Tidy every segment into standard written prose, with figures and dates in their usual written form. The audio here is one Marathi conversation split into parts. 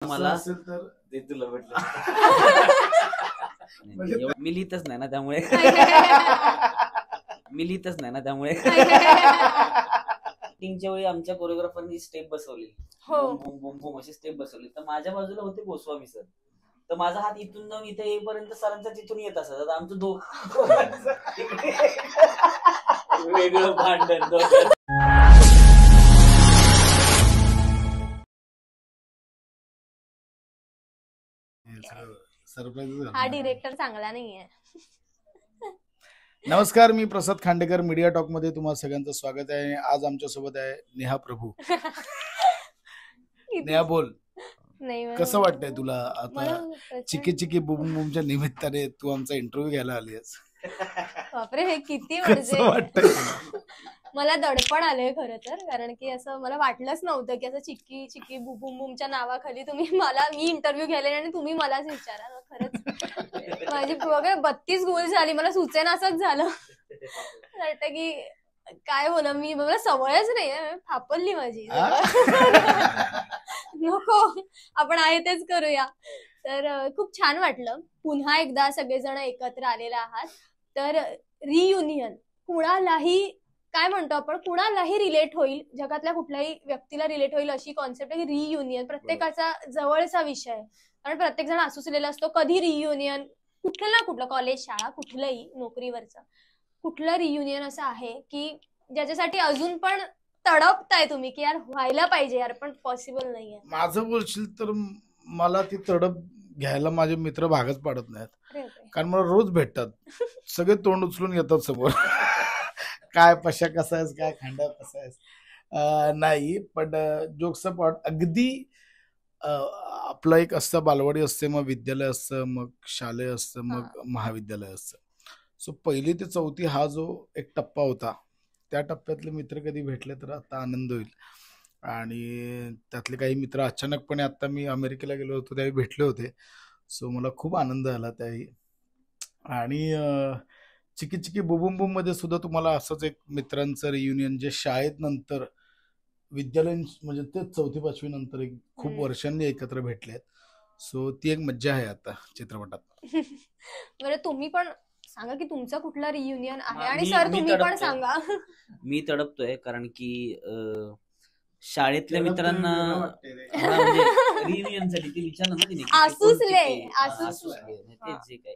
मला असेल तर ते तुला भेटलं. मी लिहितच नाही ना त्यामुळे टिंगच्या वेळी आमच्या कोरिओग्राफरनी स्टेप बसवली, अशी स्टेप बसवली, तर माझ्या बाजूला होते गोस्वामी सर. तर माझा हात इथून जाऊन इथे येईपर्यंत सरांचा तिथून येत असत. आता आमचं वेगळं भांडण. हा डिरेक्टर चांगला नाहीये. नमस्कार, मी प्रसाद खांडेकर. मीडिया टॉक मध्ये तुम्हा सगळ्यांचं स्वागत आहे. आज आमच्या सोबत आहे नेहा प्रभू. नेहा बोल, कसं वाटतंय तुला आता चिकी चिकी बुम बुमच्या निमित्ताने तू आमचा इंटरव्ह्यू घ्यायला आली आहेस? बापरे, हे किती म्हणजे मला दडपण आलंय खरं तर, कारण की असं मला वाटलंच नव्हतं की असं चिक्की चिक्की बुम बुमच्या नावाखाली मी इंटरव्ह्यू घ्यायला आणि तुम्ही मलाच विचारा. खरंच माझी वगैरे 32 गोल झाली, मला सुचेना असंच झालं. वाटतं की काय बोला, मला सवयच नाहीये, फापरली माझी. नको, आपण आहे तेच करूया. तर खूप छान वाटलं पुन्हा एकदा सगळेजण एकत्र आलेला आहात. तर रियुनियन कुणालाही काय म्हणतो आपण, कुणालाही रिलेट होईल, जगातल्या कुठल्याही व्यक्तीला रिलेट होईल अशी कॉन्सेप्ट आहे की रियुनियन प्रत्येकाचा जवळचा विषय आहे. कारण प्रत्येक जण असुसलेला असतो. कधी रियुनियन, कुठलं ना कुठलं, कॉलेज, शाळा, कुठलंही नोकरीवरचं कुठलं रियुनियन असं आहे की ज्याच्यासाठी अजून पण तडपताय तुम्ही की यार व्हायला पाहिजे यार, पण पॉसिबल नाहीये. माझं बोलशील तर मला ती तडप घ्यायला माझे मित्र भागच पाडत नाहीत, कारण मला रोज भेटतात, सगळे तोंड उचलून येतात समोर. काय पशा कसा आहेस, काय खांडा कसा आहेस, नाही पण जोक्स पाड. अगदी आपलं एक असतं, बालवाडी असते, मग विद्यालय असतं, मग शालेय असतं, मग महाविद्यालय असतं. सो 1ली ते 4थी हा जो एक टप्पा होता, त्या टप्प्यातले मित्र कधी भेटले तर आता आनंद होईल. आणि त्यातले काही मित्र अचानकपणे आता मी अमेरिकेला गेलो होतो त्यावेळी भेटले होते. सो मला खूप आनंद झाला त्यावेळी. आणि चिकी चिकी बुबुम बुम मध्ये सुद्धा तुम्हाला असंच एक मित्रांचं रियुनियन, जे शाळेत नंतर विद्यालय म्हणजे ते 4थी 5वी नंतर एक खूप वर्षांनी एकत्र भेटलेत. सो ती एक मज्जा आहे आता चित्रपटात. बरं, तुम्ही पण सांगा की तुमचं कुठलं रियुनियन आहे, आणि सर तुम्ही पण सांगा. मी तडपतोय कारण की शाळेतल्या मित्रांना म्हणजे रियुनियन साठी ते विचारलं ना तिने, तेच जे काय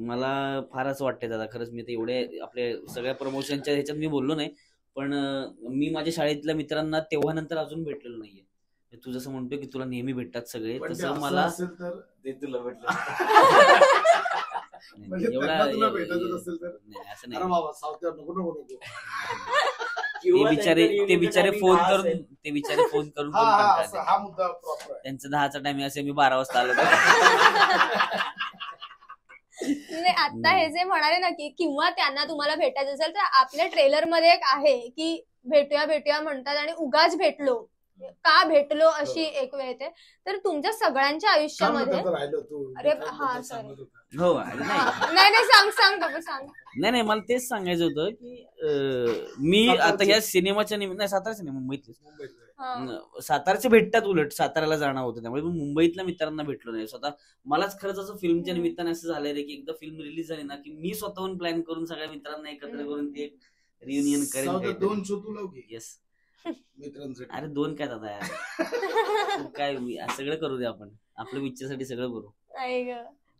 मला फारच वाटते दादा. खरंच मी तर एवढे आपल्या सगळ्या प्रमोशनच्या ह्याच्यात मी बोललो नाही, पण मी माझ्या शाळेतल्या मित्रांना तेव्हा नंतर अजून भेटलेलो नाहीये. तू जसं म्हणतोय की तुला नेहमी भेटतात सगळे, तसं मला तुला भेटलं एवढा असं नाही. ते बिचारे फोन करून त्यांचं 10चा टाइम असे, मी 12 वाजता आलो. आता हे जे म्हणाले ना की किंवा त्यांना तुम्हाला भेटायचं असेल तर आपल्या ट्रेलर मध्ये एक आहे की भेटूया भेटूया म्हणतात आणि उगाच भेटलो, का भेटलो अशी एक वेळ येते. तर तुमच्या सगळ्यांच्या आयुष्यामध्ये अरे हा सर हो नाही सांग बाबा सांग. नाही मला तेच सांगायचं होतं की मी आता ह्या सिनेमाच्या निमित्त, सातारा मुंबईतले सातारचे भेटतात, उलट साताऱ्याला जाणं होतं त्यामुळे मुंबईतल्या मित्रांना भेटलो नाही. स्वतः मलाच खरंच असं फिल्मच्या निमित्ताने असं झालंय रे की एकदा फिल्म रिलीज झाली ना की मी स्वतःहून प्लॅन करून सगळ्या मित्रांना एकत्र करून ते रियुनियन करेन. 2 शो तुला येस मित्रांसाठी. अरे 2 काय दादा यार, काय सगळं करू दे आपण, आपल्या इच्छेसाठी सगळं करू.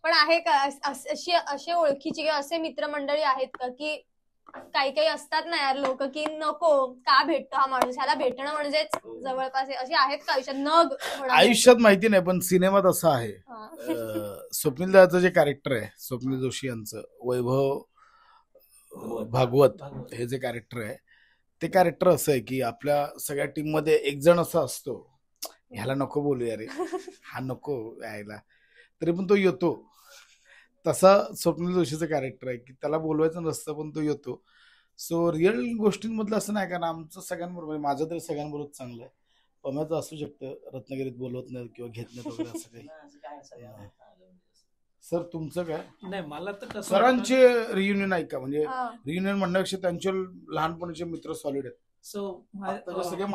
पण आहे का असे ओळखीचे किंवा असे मित्रमंडळी आहेत का की काही असतात ना यार लोक की नको, का भेटतो हा माणूस, ह्याला भेटणं म्हणजेच जवळपास, असे आहेत का आयुष्यात? आयुष्यात माहिती नाही, पण सिनेमात असं आहे. स्वप्नील दादाचं जे कॅरेक्टर आहे, स्वप्नील जोशी यांचं वैभव भागवत हे जे कॅरेक्टर आहे, ते कॅरेक्टर असं आहे की आपल्या सगळ्या टीम मध्ये एक जण असा असतो, ह्याला नको बोलूया रे, हा नको यायला, तरी पण तो येतो. तसा स्वप्नील जोशीचं कॅरेक्टर आहे की त्याला बोलवायचं नसतं पण तो येतो. सो रिअल गोष्टींमधलं असं नाही, कारण आमचं सगळ्यांबरोबर, माझं तरी सगळ्यांबरोबर चांगलं आहे. पम्याचं असू शकतं, रत्नागिरीत बोलवत नाही किंवा घेत नाही वगैरे असं काही. सर तुमचं काय? नाही, मला तर सरांचे रियुनियन आहे का, म्हणजे रियुनियन म्हणण्यापेक्षा त्यांचे लहानपणीचे मित्र सॉलिड आहेत. सो सगळे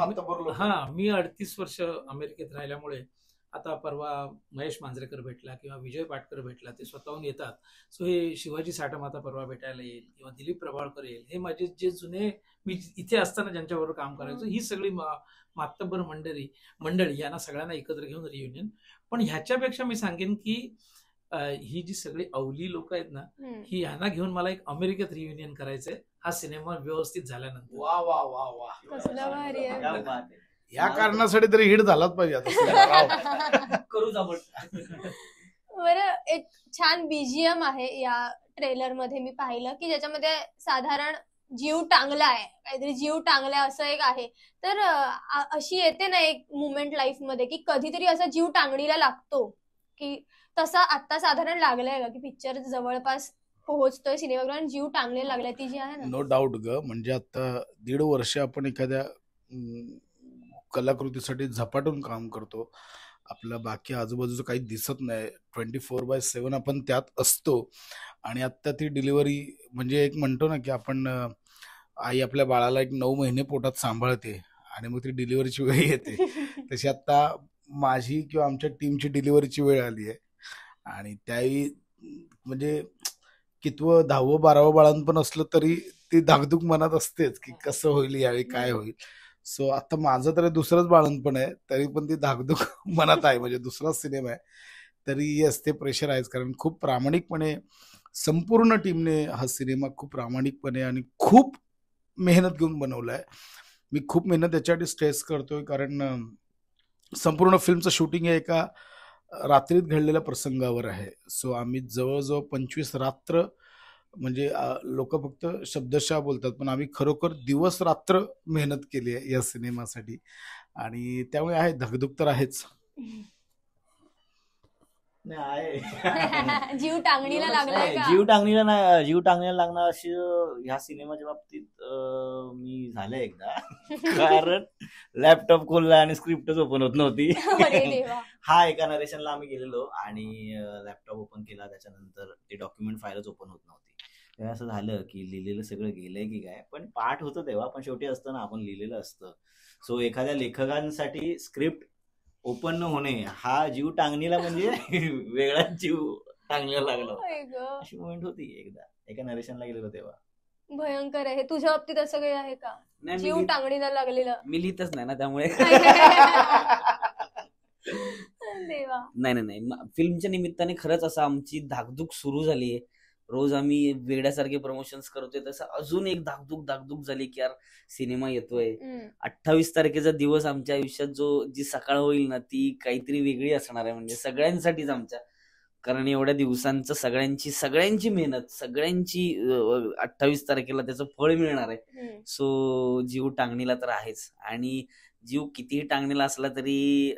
मी 38 वर्ष अमेरिकेत राहिल्यामुळे आता परवा महेश मांजरेकर भेटला किंवा विजय पाटकर भेटला, ते स्वतःहून येतात. सो हे शिवाजी साठमाता परवा भेटायला येईल किंवा दिलीप प्रभावळकर येईल. हे माझे जे जुने, मी इथे असताना ज्यांच्याबरोबर काम करायचो, ही सगळी मातब्बर मंडळी यांना सगळ्यांना एकत्र घेऊन रियुनियन. पण ह्याच्यापेक्षा मी सांगेन की ही जी सगळी अवली लोक आहेत ना, ही यांना घेऊन मला एक अमेरिकेत रियुनियन करायचंय हा सिनेमा व्यवस्थित झाल्यानंतर. वा वा वा वा, कसलं भारी आहे. क्या बात आहे. या कारणासाठी तरी हिट झालाच पाहिजे आता. करूच आपण. बरं, एक छान बीजीएम आहे या ट्रेलर मध्ये, मी पाहिलं की ज्याच्यामध्ये साधारण जीव टांगलाय, काहीतरी जीव टांगलाय असं एक आहे. तर अशी येते ना एक मुवमेंट लाईफ मध्ये की कधीतरी असा जीव टांगणीला लागतो, की तसा आता साधारण लागलाय का, की पिक्चर जवळपास पोहोचतोय सिनेमागृहात, जीव टांगलेला लागलाय ती जी आहे ना? नो डाऊट ग. म्हणजे आता 1.5 वर्ष आपण एखाद्या कलाकृतीसाठी झपाटून काम करतो. आपलं बाकी आजूबाजूचं काही दिसत नाही. 24/7 आपण त्यात असतो. आणि आता ती डिलिव्हरी म्हणजे एक म्हणतो ना की आपण आई आपल्या बाळाला एक 9 महिने पोटात सांभाळते आणि मग ती डिलिव्हरीची वेळ येते. तशी आता माझी किंवा आमच्या टीमची डिलिव्हरीची वेळ आली आहे. आणि त्याही म्हणजे कितवं 10वं 12वं बाळांपण असलं तरी ती धाकधूक मनात असतेच की कसं होईल यावेळी, काय होईल. सो आता माझं तरी दुसरंच बाळंतपण आहे, तरी पण ती धाकधूक मनात आहे. म्हणजे दुसराच सिनेमा आहे तरी येस, ते प्रेशर आहेच. कारण खूप प्रामाणिकपणे संपूर्ण टीमने हा सिनेमा खूप प्रामाणिकपणे आणि खूप मेहनत घेऊन बनवला आहे. मी खूप मेहनत याच्यासाठी स्ट्रेस करतोय कारण संपूर्ण फिल्मचं शूटिंग हे एका रात्रीत घडलेल्या प्रसंगावर आहे. सो आम्ही जवळजवळ 25 रात्र, म्हणजे लोक फक्त शब्दशः बोलतात पण आम्ही खरोखर दिवस रात्र मेहनत केली आहे या सिनेमासाठी. आणि त्यामुळे आहे धगधग तर आहेच. जीव टांगणीला लागलाय का? जीव टांगणीला लागणार अशी ह्या सिनेमाच्या बाबतीत मी झालंय एकदा. कारण लॅपटॉप खोलला आणि स्क्रिप्टच ओपन होत नव्हती. अरे देवा. हा एका नरेशनला आम्ही गेलेलो आणि लॅपटॉप ओपन केला, त्याच्यानंतर ते डॉक्युमेंट फाईलच ओपन होत नव्हती. तेव्हा असं झालं की लिहिलेलं सगळं गेलंय की काय, पण पाठ होतं तेव्हा, पण शेवटी असतं ना आपण लिहिलेलं असतं. सो एखाद्या लेखकांसाठी स्क्रिप्ट ओपन न होणे हा जीव टांगणीला म्हणजे वेगळाच जीव टांगणीला लागला. अशी मुवमेंट होती एकदा, एका नरेशनला गेलेलो तेव्हा. भयंकर आहे. तुझ्या बाबतीत असं काही आहे का, जीव टांगणीला लागलेलं? मी लिहितच नाही ना त्यामुळे. देवा. नाही, फिल्मच्या निमित्ताने खरंच असं आमची धाकधूक सुरू झाली. रोज आम्ही वेड्यासारखे प्रमोशन्स करतोय, तसं अजून एक धाकधूक झाली की यार सिनेमा येतोय. 28 तारखेचा दिवस आमच्या आयुष्यात जी सकाळ होईल ना ती काहीतरी वेगळी असणार आहे, म्हणजे सगळ्यांसाठीच आमच्या. कारण एवढ्या दिवसांचं सगळ्यांची मेहनत, सगळ्यांची 28 तारखेला त्याचं फळ मिळणार आहे. सो जीव टांगणीला तर आहेच. आणि जीव कितीही टांगणीला असला तरी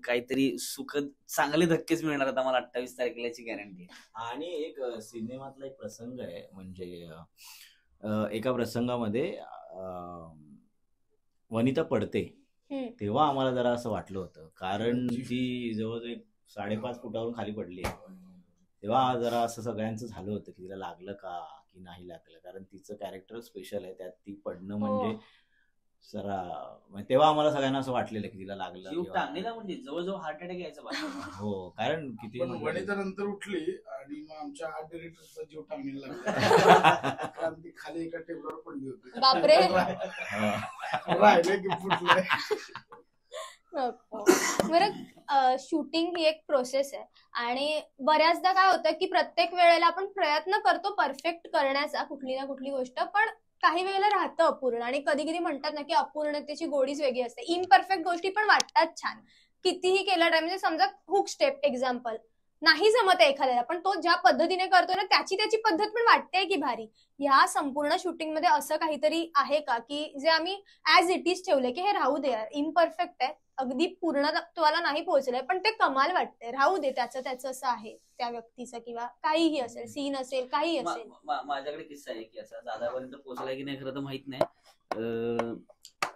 काहीतरी सुखद चांगले धक्केच मिळणार आहेत आम्हाला 28 तारखेलाची गॅरंटी. आणि एक सिनेमातला एक प्रसंग आहे, म्हणजे एका प्रसंगामध्ये वनिता पडते तेव्हा आम्हाला जरा असं वाटलं होतं, कारण ती जवळजवळ 5.5 फुटावरून खाली पडली. तेव्हा जरा असं सगळ्यांचं झालं होतं की तिला लागलं का की नाही लागलं, कारण तिचं कॅरेक्टर स्पेशल आहे, त्यात ती पडणं म्हणजे जरा, तेव्हा आम्हाला सगळ्यांना असं वाटलेलं की तिला लागलं. म्हणजे जवळजवळ हार्ट अटॅक यायचा. हो, कारण किती नंतर उठली आणि मग आमच्या आर्ट डिरेक्टरचा जीव टांगणीला लागला. कारण ती खाली एका टेबलवर पडली होती. बापरे. राहिले की फुटले. बरं, शूटिंग ही एक प्रोसेस आहे आणि बऱ्याचदा काय होतं की प्रत्येक वेळेला आपण प्रयत्न करतो परफेक्ट करण्याचा कुठली ना कुठली गोष्ट, पण काही वेळेला राहतं अपूर्ण. आणि कधी कधी म्हणतात ना की अपूर्णतेची गोडीच वेगळी असते. इम्परफेक्ट गोष्टी पण वाटतात छान कितीही केलं टाइम. म्हणजे समजा हुक स्टेप एक्झाम्पल नाही जमत आहे एखाद्याला, पण तो ज्या पद्धतीने करतो ना त्याची पद्धत पण वाटते की भारी. ह्या संपूर्ण शूटिंग मध्ये असं काहीतरी आहे का की जे आम्ही ऍज इट इज ठेवले की हे राहू दे यार, इम्परफेक्ट आहे, अगदी पूर्णत्वाला नाही पोहोचलंय, पण ते कमाल वाटते, राहू दे, त्याचं असं आहे त्या व्यक्तीचं, किंवा काहीही असेल, सीन असेल, काही असेल. माझ्याकडे किस्सा आहे की असा दादापर्यंत पोहोचलाय की नाही खरं तर माहित नाही.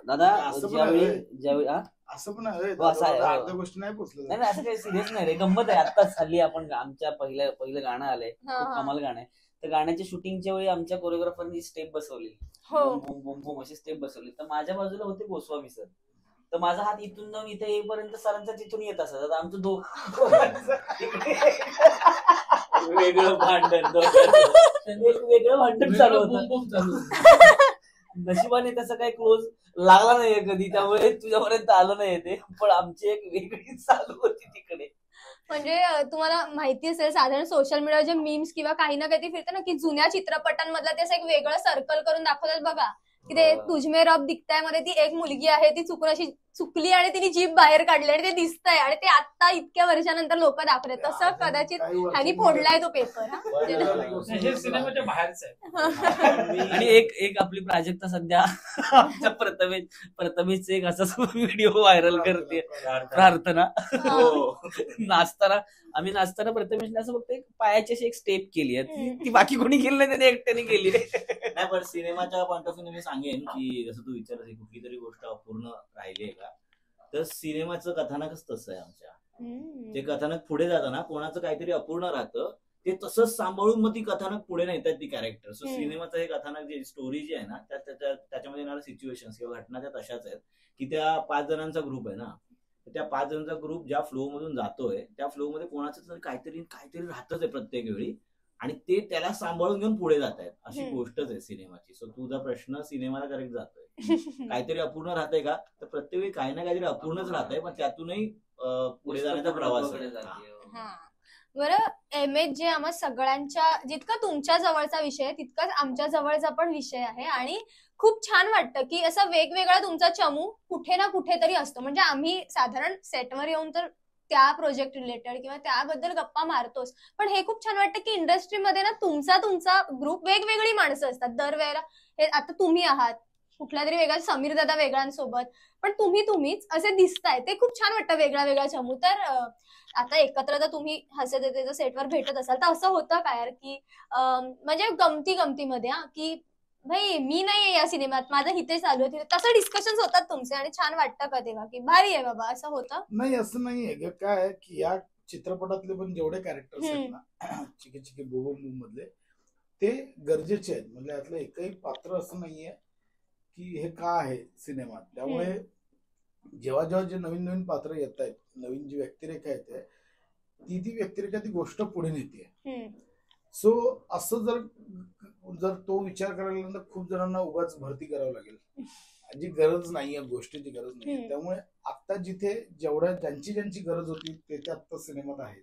दादा ज्यावेळी असं पण गोष्टी नाही पोहोचलं. नाही असं काही सिरियस नाही रे, गंमत आहे. आत्ताच हल्ली आपण आमच्या पहिलं गाणं आलंय, कमाल गाणं आहे. तर गाण्याच्या शूटिंगच्या वेळी आमच्या कोरिओग्राफरनी स्टेप बसवली, बूम बूम बूम बूम अशी स्टेप बसवली. तर माझ्या बाजूला होते गोस्वामी सर. तर माझा हात इथून जाऊन इथे येईपर्यंत सरांचा तिथून येत असत. आता आमचं वेगळं भांडण वेगळं भांडण चालू होतं. नशिबाने तसं काही क्लोज लागला नाहीये कधी, त्यामुळे तुझ्यापर्यंत आलं नाही ते, पण आमची एक वेगळी चालू होती तिकडे. म्हणजे तुम्हाला माहिती असेल साधारण सोशल मीडियावर जे मीम्स किंवा काही ना काही फिरतं ना, की जुन्या चित्रपटांमधलं ते असं एक वेगळं सर्कल करून दाखवतात बघा, की ते तुझमे रब दिखताय मध्ये ती एक मुलगी आहे, ती चुकून अशी चुकली आणि तिने जीभ बाहेर काढली आणि ते दिसतंय आणि ते आता इतक्या वर्षानंतर लोक दाखवतात. तसं कदाचित ह्यानी फोडलाय तो पेपर. हे सिनेमाच्या बाहेरच आहे. आणि एक आपली प्राजक्ता सध्या आमच्या प्रथमेशचे एक असाच व्हिडिओ व्हायरल करते, प्रार्थना. नाचताना आम्ही नाचताना प्रथमेशने असं फक्त एक पायाची अशी एक स्टेप केली आहे, ती बाकी कोणी केली नाही, त्याने एकट्याने केली. नाही, पण सिनेमाच्या पॉईंट ऑफ व्ह्यू मी सांगेन की जसं तू विचारत कुठली तरी गोष्ट अपूर्ण राहिली आहे का, तर सिनेमाचं कथानकच तसं आहे आमच्या. ते कथानक पुढे जाताना कोणाचं काहीतरी अपूर्ण राहतं, ते तसंच सांभाळून मग ती कथानक पुढे नेतात ती कॅरेक्टर. सो सिनेमाचं हे कथानक जे स्टोरी जी आहे ना, त्याच्यामध्ये येणाऱ्या सिच्युएशन किंवा घटना त्या तशाच आहेत की त्या 5 जणांचा ग्रुप आहे ना, त्या 5 जणांचा ग्रुप ज्या फ्लो मधून जातोय त्या फ्लो मध्ये कोणाचं तरी काहीतरी राहतच आहे प्रत्येक वेळी, आणि ते त्याला सांभाळून घेऊन पुढे जात आहेत, अशी गोष्टच आहे सिनेमाची. सो तुझा प्रश्न सिनेमाला करेक्ट जातोय. काहीतरी अपूर्ण राहतंय का, तर प्रत्येक वेळी काही ना काहीतरी अपूर्णच राहतंय, पण त्यातूनही पुढे जाण्याचा प्रवास आहे. बरं, एमएच जे आम्हा सगळ्यांच्या जितका तुमच्या जवळचा विषय आहे तितकाच आमच्या जवळचा पण विषय आहे, आणि खूप छान वाटतं की असं वेगवेगळा तुमचा चमू कुठे ना कुठेतरी असतो. म्हणजे आम्ही साधारण सेटवर येऊन तर त्या प्रोजेक्ट रिलेटेड किंवा त्याबद्दल गप्पा मारतोच, पण हे खूप छान वाटतं की इंडस्ट्रीमध्ये ना तुमचा ग्रुप वेगवेगळी माणसं असतात दरवेळेला. हे आता तुम्ही आहात कुठल्या तरी वेगळ्या, समीर दादा वेगळ्यांसोबत, पण तुम्हीच असे दिसताय, ते खूप छान वाटतं वेगळा चमू. तर आता एकत्र जर तुम्ही हसत येते सेटवर भेटत असाल तर असं होतं काय यार की म्हणजे गमतीमध्ये की भाई मी नाहीये या सिनेमात, माझं हिते चालू आहे, तसं डिस्कशन होतात तुमचे आणि छान वाटतं का तेव्हा की भारी आहे बाबा, असं होतं? नाही, असं नाहीये. काय आहे की या चित्रपटातले पण जेवढे कॅरेक्टर्स आहेत ना, चिके चिके बोबो मधले, ते गरजेचे आहेत. म्हणजे यातलं एकही पात्र असं नाहीये की हे का आहे सिनेमात. त्यामुळे जेव्हा जे नवीन पात्र येत आहेत, नवीन जी व्यक्तिरेखा येते, ती व्यक्तिरेखा ती गोष्ट पुढे नेते. सो असं जर तो विचार करायला लागला तर खूप जणांना उगाच भरती करावं लागेल, जी गरज नाहीये, गोष्टीची गरज नाहीये. त्यामुळे आता जिथे ज्यांची गरज होती ते आता सिनेमात आहेत.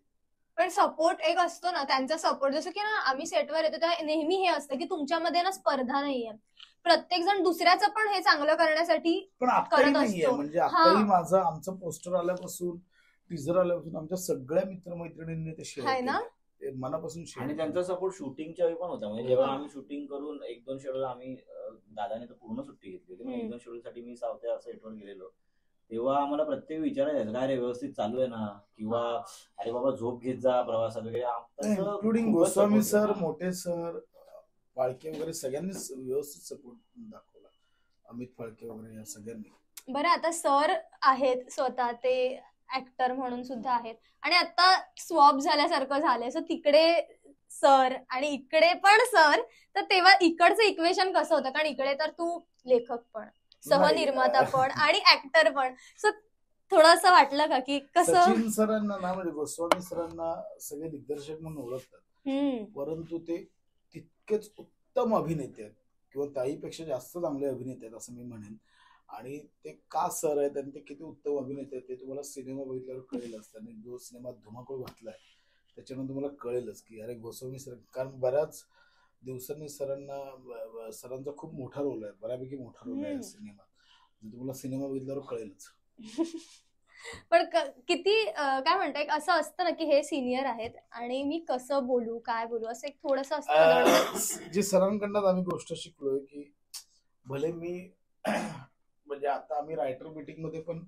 पण सपोर्ट एक असतो ना, त्यांचा सपोर्ट, जसं की ना आम्ही सेटवर येतो तेव्हा नेहमी हे असतं की तुमच्यामध्ये ना स्पर्धा नाहीये, प्रत्येक जण दुसऱ्याचं पण हे चांगलं करण्यासाठी पण आताही नाहीये. म्हणजे आताही आमचं पोस्टर आल्यापासून, टीजर आल्यापासून आमच्या सगळ्या मित्रमैत्रिणींनी ते शेअर केलं, मनापासून शेअर. आणि त्यांचा सपोर्ट शूटिंगच्या वेळी पण होता. म्हणजे जेव्हा आम्ही शूटिंग करून 1-2 शेड्यूल आम्ही, दादाने तर पूर्ण सुट्टी घेतली होती, 1-2 शेड्यूल साठी मी सावत्या सेटवर गेलेलो, तेव्हा आम्हाला प्रत्येक विचारायचं काय रे व्यवस्थित चालू आहे ना, किंवा अरे बाबा झोप घेत जा प्रवासात वगैरे. इन्क्लुडिंग गोस्वामी सर, मोठे सर, फाळके वगैरे सगळ्यांनीच व्यवस्थित सपोर्ट दाखवला, अमित फाळके वगैरे या सगळ्यांनी. बरं, आता सर आहेत स्वतः, ते ऍक्टर म्हणून सुद्धा आहेत, आणि आता स्वॉप झाल्यासारखं झालंय. सो तिकडे सर आणि इकडे पण सर, तर तेव्हा इकडचं इक्वेशन कसं होतं? कारण इकडे तर तू लेखक पण, सहनिर्माता पण आणि ऍक्टर पण. सो थोडंसं वाटलं का की कसं? सचिन सरांना ना, म्हणजे गोस्वामी सरांना सगळे दिग्दर्शक म्हणून ओळखतात, परंतु ते तितकेच उत्तम अभिनेते आहेत किंवा ताईपेक्षा जास्त चांगले अभिनेते आहेत असं मी म्हणेन. आणि ते का सर आहेत आणि ते किती उत्तम अभिनेते आहेत ते तुम्हाला सिनेमा बघितल्यावर कळेलच. त्यांनी जो सिनेमात धुमाकूळ घातलाय त्याच्यानं तुम्हाला कळेलच की अरे गोस्वामी सर, कारण बऱ्याच दिवसांनी सरांचा खूप मोठा रोल आहे, बऱ्यापैकी मोठा रोल आहे सिनेमात. तुम्हाला सिनेमा बघितल्यावर कळेलच. पण किती काय म्हणताय, असं असतं ना की हे सिनियर आहेत आणि मी कसं बोलू, काय बोलू, असं एक थोडस असतं. जे सरांकडनं आम्ही गोष्ट शिकलोय की भले मी म्हणजे आता आम्ही रायटर मीटिंग मध्ये पण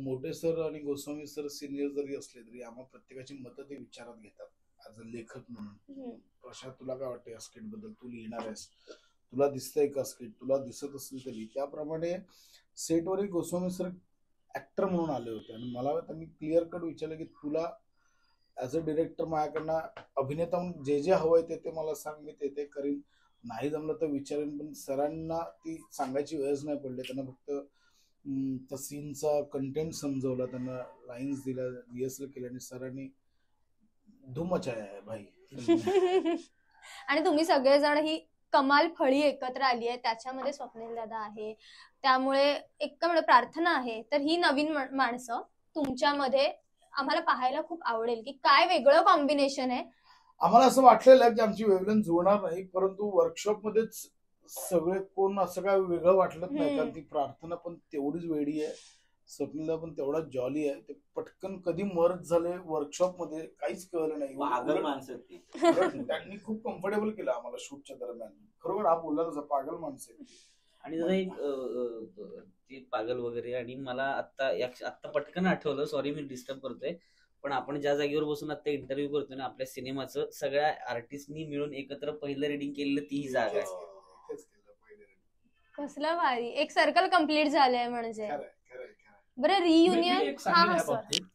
मोठे सर आणि गोस्वामी सर सिनियर जरी असले तरी आम्हा प्रत्येकाची मतं ते विचारात घेतात ऍज अ लेखक म्हणून. प्रशांत, तुला काय वाटतं या स्किट बद्दल? तू लिहिणार आहेस, तुला दिसतंय का स्किट? तुला दिसत असेल तरी. त्याप्रमाणे सेटवरही गोस्वामी सर ऍक्टर म्हणून आले होते आणि मला त्यांनी क्लिअर कट विचारलं की तुला ऍज अ डिरेक्टर माझ्याकडनं अभिनेता म्हणून जे हवंय ते मला सांग, मी ते करीन, नाही जमलं तर विचारेन. पण सरांना ती सांगायची वेळच नाही पडली, त्यांना फक्त त्या सीनचा कंटेंट समजवला, त्यांना लाईन्स दिल्या, रिहर्सल केल्या आणि सरांनी धूम मचाया है भाई. आणि तुम्ही सगळेजण ही कमाल फळी एकत्र आली आहे, त्याच्यामध्ये स्वप्नील दादा आहे, त्यामुळे एक प्रार्थना आहे, तर ही नवीन माणसं तुमच्यामध्ये आम्हाला पाहायला खूप आवडेल की काय वेगळं कॉम्बिनेशन आहे. आम्हाला असं वाटलेलं की आमची वेवलेंथ जुळणार नाही, परंतु वर्कशॉप मध्येच सगळे कोण असं काय वेगळं वाटलं नाही. कारण ती प्रार्थना पण तेवढीच वेडी आहे, स्वप्नीलदा पण तेवढा जॉली आहे. ते पटकन कधी मर्ज झाले वर्कशॉप मध्ये काहीच कळलं नाही. पागल माणसं ती. त्यांनी खूप कम्फर्टेबल केलं आम्हाला शूटच्या दरम्यान. खरोबर हा बोलला तसा, पागल माणसं आहे. आणि जरा एक ती पागल वगैरे. आणि मला आत्ता पटकन आठवलं, सॉरी मी डिस्टर्ब करतोय, पण आपण ज्या जागेवर बसून आता इंटरव्ह्यू करतोय ना आपल्या सिनेमाचं, सगळ्या आर्टिस्टनी मिळून एकत्र पहिलं रिडिंग केलेलं ती जागा आहे. कसलं भारी, एक सर्कल कम्प्लीट झालंय म्हणजे. बरं रियुनियन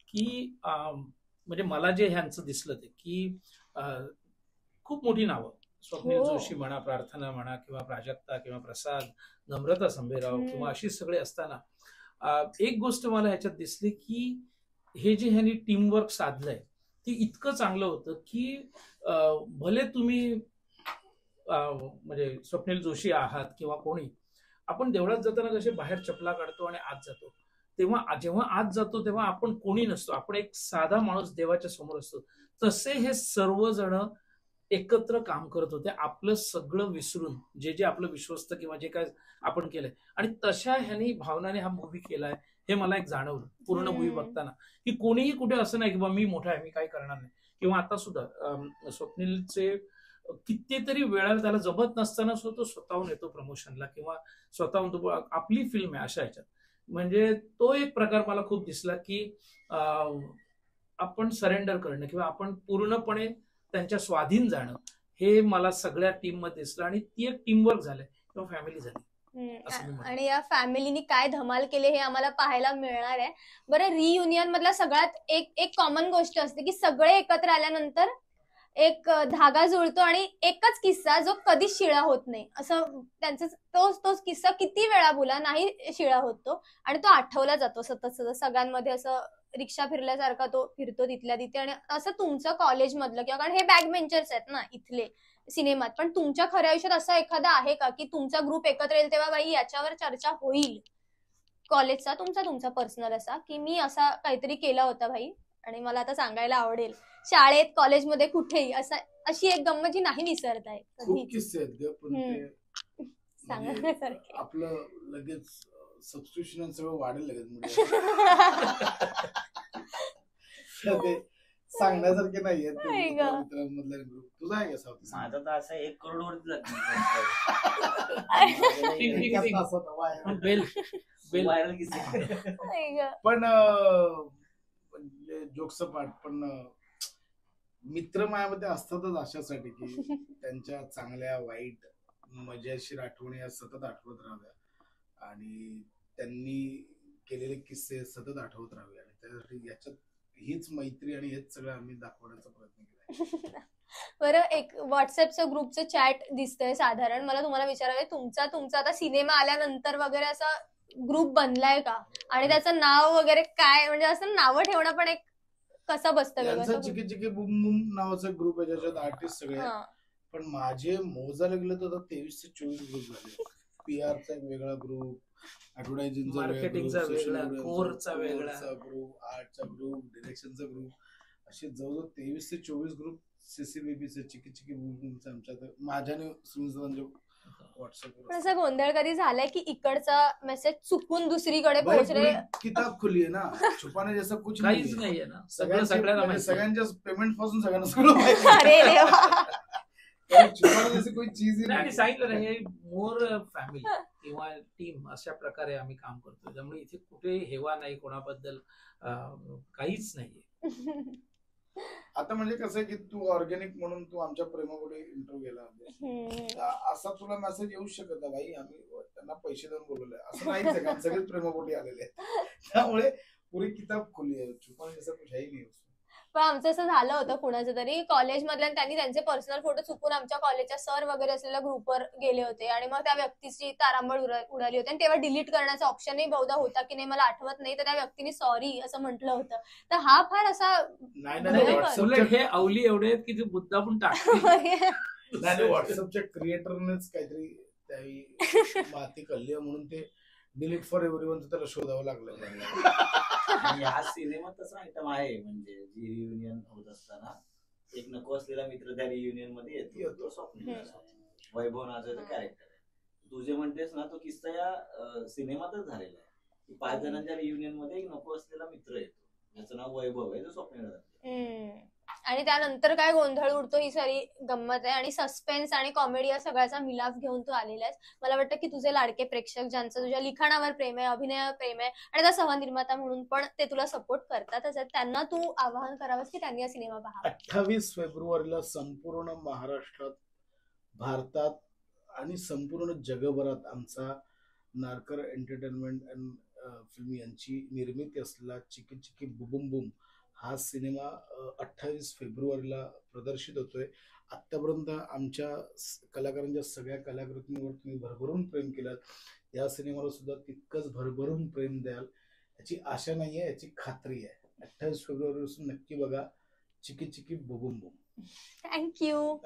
की म्हणजे मला जे ह्यांचं दिसलं ते की खूप मोठी नावं, स्वप्नील जोशी म्हणा, प्रार्थना म्हणा, किंवा प्राजक्ता किंवा प्रसाद, नम्रता संभेराव किंवा अशी सगळे असताना एक गोष्ट मला ह्याच्यात दिसली की हे जे ह्यांनी टीमवर्क साधलंय ते इतकं चांगलं होतं की भले तुम्ही म्हणजे स्वप्नील जोशी आहात किंवा कोणी, आपण देवळात जाताना कसे बाहेर चपला काढतो आणि आत जातो, तेव्हा जेव्हा आत जातो तेव्हा आपण कोणी नसतो, आपण एक साधा माणूस देवाच्या समोर असतो. तसे हे सर्वजण एकत्र काम करत होते, आपलं सगळं विसरून, जे आपलं विश्वस्त किंवा जे काय आपण केलंय, आणि तशा ह्यांनी भावनाने हा मूवी केलाय हे मला एक जाणवलं पूर्ण मूवी बघताना. की कोणीही कुठे असं नाही की मी मोठा आहे, मी काही करणार नाही. किंवा आता सुद्धा स्वप्नीलचे कितीतरी वेळा त्याला जमत नसताना तो स्वतःहून येतो प्रमोशनला, किंवा स्वतःहून तो आपली फिल्म आहे अशा ह्याच्यात. म्हणजे तो एक प्रकार मला खूप दिसला की आपण सरेंडर करणं किंवा आपण पूर्णपणे त्यांच्या स्वाधीन जाणं, हे मला सगळ्या टीम मध्ये दिसलं. आणि ती एक टीमवर्क झालंय किंवा फॅमिली झाली. आणि या फॅमिलीनी काय धमाल केले हे आम्हाला पाहायला मिळणार आहे. बरं रियुनियन मधला सगळ्यात एक कॉमन गोष्ट असते की सगळे एकत्र आल्यानंतर एक धागा जुळतो आणि एकच किस्सा जो कधी शिळा होत नाही, असं त्यांचं तोच किस्सा किती वेळा बोला नाही शिळा होतो आणि तो आठवला जातो सतत सगळ्यांमध्ये, असं रिक्षा फिरल्यासारखा तो फिरतो तिथल्या तिथे. आणि असं तुमचं कॉलेज मधलं किंवा, कारण हे बॅक बेंचर्स आहेत ना इथले सिनेमात, पण तुमच्या खऱ्या आयुष्यात असं एखादा आहे का की तुमचा ग्रुप एकत्र येईल तेव्हा बाई याच्यावर चर्चा होईल कॉलेजचा, तुमचा पर्सनल असा की मी असा काहीतरी केला होता भाई आणि मला आता सांगायला आवडेल, शाळेत कॉलेजमध्ये कुठेही अशी एक गंमत जी नाही विसरताय खूप किस्से आहेत पण ते सांगण्यासारखे. आपलं लगेच सबस्क्रिप्शन सगळं वाढेल लगेच ते सांगण्यासारखे नाहीये. मित्रांमधला ग्रुप तुझा आहे कसा होता? माझा तर असा 1 करोड वरती पण जोक्स पाठ, पण मित्र माझ्यामध्ये असतातच अशासाठी की त्यांच्या चांगल्या वाईट मजेशीर आठवणी या सतत आठवत राहाव्या आणि त्यांनी केलेले किस्से सतत आठवत राहावे. आणि त्यासाठी याच्यात हीच मैत्री आणि हेच सगळं आम्ही दाखवण्याचा प्रयत्न केला. बरं, एक व्हॉट्सअपचं ग्रुपचं चॅट दिसतंय साधारण, मला तुम्हाला विचारावे तुमचा आता सिनेमा आल्यानंतर वगैरे असा ग्रुप बनलाय का, आणि त्याचं नाव वगैरे काय, म्हणजे असं नावं ठेवणं पण एक कसं बसतं? चिकी चिकी बुम बुम नावाचा ग्रुप आहे ज्याच्यात आर्टिस्ट सगळे, पण माझे मोजायला गेलं तर 23 ते 24 ग्रुप झाले. PR चा एक वेगळा ग्रुप, ऍडव्हर्टायझिंगचा वेगळा, कोरचा वेगळा ग्रुप, आर्टचा ग्रुप, डिरेक्शनचा ग्रुप, असे जवळजवळ 23 ते 24 ग्रुप CCBBचे चिकी चिकी बुम बुमचा आमच्या माझ्याने सुनील व्हॉट्सअपवर. असं गोंधळ कधी झालाय की इकडचा मेसेज चुकून दुसरीकडे पोहोचले? किताब खुली आहे ना, छुपाने जसं कुछ काहीच नाहीये ना, सगळ्यांच्या पेमेंट पासून सगळ्यांना सगळं माहिती. अरे देवा, कोई चीज नाही. सांगितलं नाही, मोर फॅमिली किंवा टीम अशा प्रकारे आम्ही काम करतो, त्यामुळे इथे कुठे हेवा नाही कोणाबद्दल, काहीच नाहीये. आता म्हणजे कसं आहे की तू ऑर्गॅनिक म्हणून तू आमच्या प्रेमापुढे इंटरव्ह्यू गेला, असा तुला मेसेज येऊ शकत भाई आम्ही त्यांना पैसे देऊन बोलवले असं नाहीच आहे का, सगळेच प्रेमापोटी आलेले आहेत. त्यामुळे पुरी किताब खुली आहे, छुपाने जसं कुछ है ही नहीं. पण आमचं असं झालं होतं कुणाचं तरी कॉलेजमधल्या, त्यांनी त्यांचे पर्सनल फोटो चुकून आमच्या कॉलेजच्या सर वगैरे असलेल्या ग्रुपवर गेले होते आणि मग त्या व्यक्तीची तारांबळ उडाली होती आणि तेव्हा डिलीट करण्याचा ऑप्शनही बहुधा होता की नाही मला आठवत नाही, तर त्या व्यक्तीने सॉरी असं म्हटलं होतं. तर हा फार असा उलट हे अवली एवढे आहेत की ते मुद्दा पण टाकतात. व्हॉट्सअपच्या क्रिएटरनेच काहीतरी त्यावेळी माती कल्ली म्हणून ते डिलीट फॉर एव्हरीवन त्याला शोधावं लागलं. या सिनेमात तसं आयटम आहे, म्हणजे जी रियुनियन होत असताना एक नको असलेला मित्र त्या रियुनियन मध्ये येतो, वैभव नावाचं कॅरेक्टर आहे. तू जे म्हणतेस ना तो किस्सा या सिनेमातच झालेला आहे की 5 जणांच्या रियुनियन मध्ये एक नको असलेला मित्र येतो ज्याचं नाव वैभव आहे, जो स्वप्नील जाते आणि त्यानंतर काय गोंधळ उडतो ही सारी गंमत आहे. आणि सस्पेन्स आणि कॉमेडी या सगळ्याचा मिलाफ घेऊन तू आलेला आहेस. मला वाटतं की तुझे लाडके प्रेक्षक ज्यांचं तुझ्या लिखाणावर प्रेम आहे, अभिनयावर प्रेम आहे आणि त्या सहनिर्माता म्हणून पण ते तुला सपोर्ट करतातच आहेत, त्यांना तू आवाहन करावंस की त्यांनी हा सिनेमा पाहावा. 28 फेब्रुवारीला संपूर्ण महाराष्ट्रात, भारतात आणि संपूर्ण जगभरात आमचा नारकर एंटरटेनमेंट अँड फिल्म यांची निर्मिती असलेला चिकी चिकी बुबुम बुम हा सिनेमा 28 फेब्रुवारीला प्रदर्शित होतोय. आतापर्यंत आमच्या कलाकारांच्या सगळ्या कलाकृतींवर तुम्ही भरभरून प्रेम केलं, या सिनेमाला सुद्धा तितकंच भरभरून प्रेम द्याल याची आशा नाहीये, याची खात्री आहे. 28 फेब्रुवारी पासून नक्की बघा चिकी चिकी बुबुम बुम. थँक्यू.